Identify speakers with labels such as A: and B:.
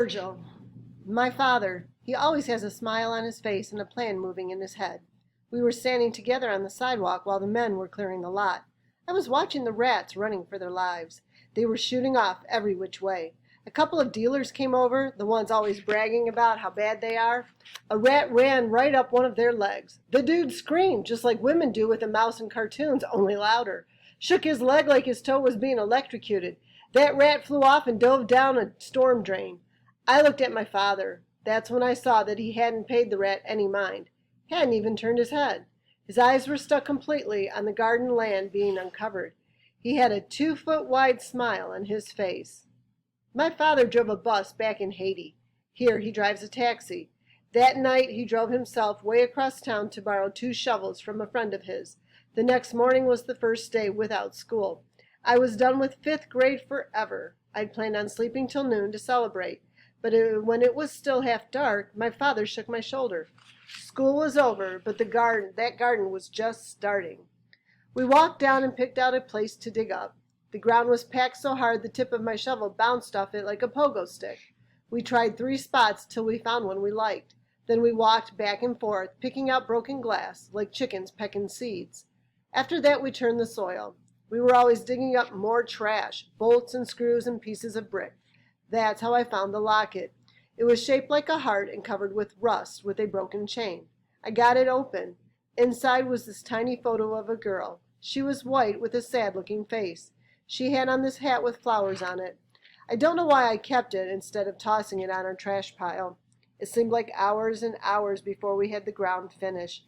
A: Virgil. My father. He always has a smile on his face and a plan moving in his head. We were standing together on the sidewalk while the men were clearing the lot. I was watching the rats running for their lives. They were shooting off every which way. A couple of dealers came over, the ones always bragging about how bad they are. A rat ran right up one of their legs. The dude screamed, just like women do with a mouse in cartoons, only louder. Shook his leg like his toe was being electrocuted. That rat flew off and dove down a storm drain. I looked at my father. That's when I saw that he hadn't paid the rat any mind. Hadn't even turned his head. His eyes were stuck completely on the garden land being uncovered. He had a 2-foot wide smile on his face. My father drove a bus back in Haiti. Here he drives a taxi. That night he drove himself way across town to borrow 2 shovels from a friend of his. The next morning was the first day without school. I was done with 5th grade forever. I'd planned on sleeping till noon to celebrate. But when it was still half dark, my father shook my shoulder. School was over, but that garden was just starting. We walked down and picked out a place to dig up. The ground was packed so hard the tip of my shovel bounced off it like a pogo stick. We tried 3 spots till we found one we liked. Then we walked back and forth, picking out broken glass, like chickens pecking seeds. After that we turned the soil. We were always digging up more trash, bolts and screws and pieces of brick. That's how I found the locket. It was shaped like a heart and covered with rust with a broken chain. I got it open. Inside was this tiny photo of a girl. She was white with a sad-looking face. She had on this hat with flowers on it. I don't know why I kept it instead of tossing it on our trash pile. It seemed like hours and hours before we had the ground finished.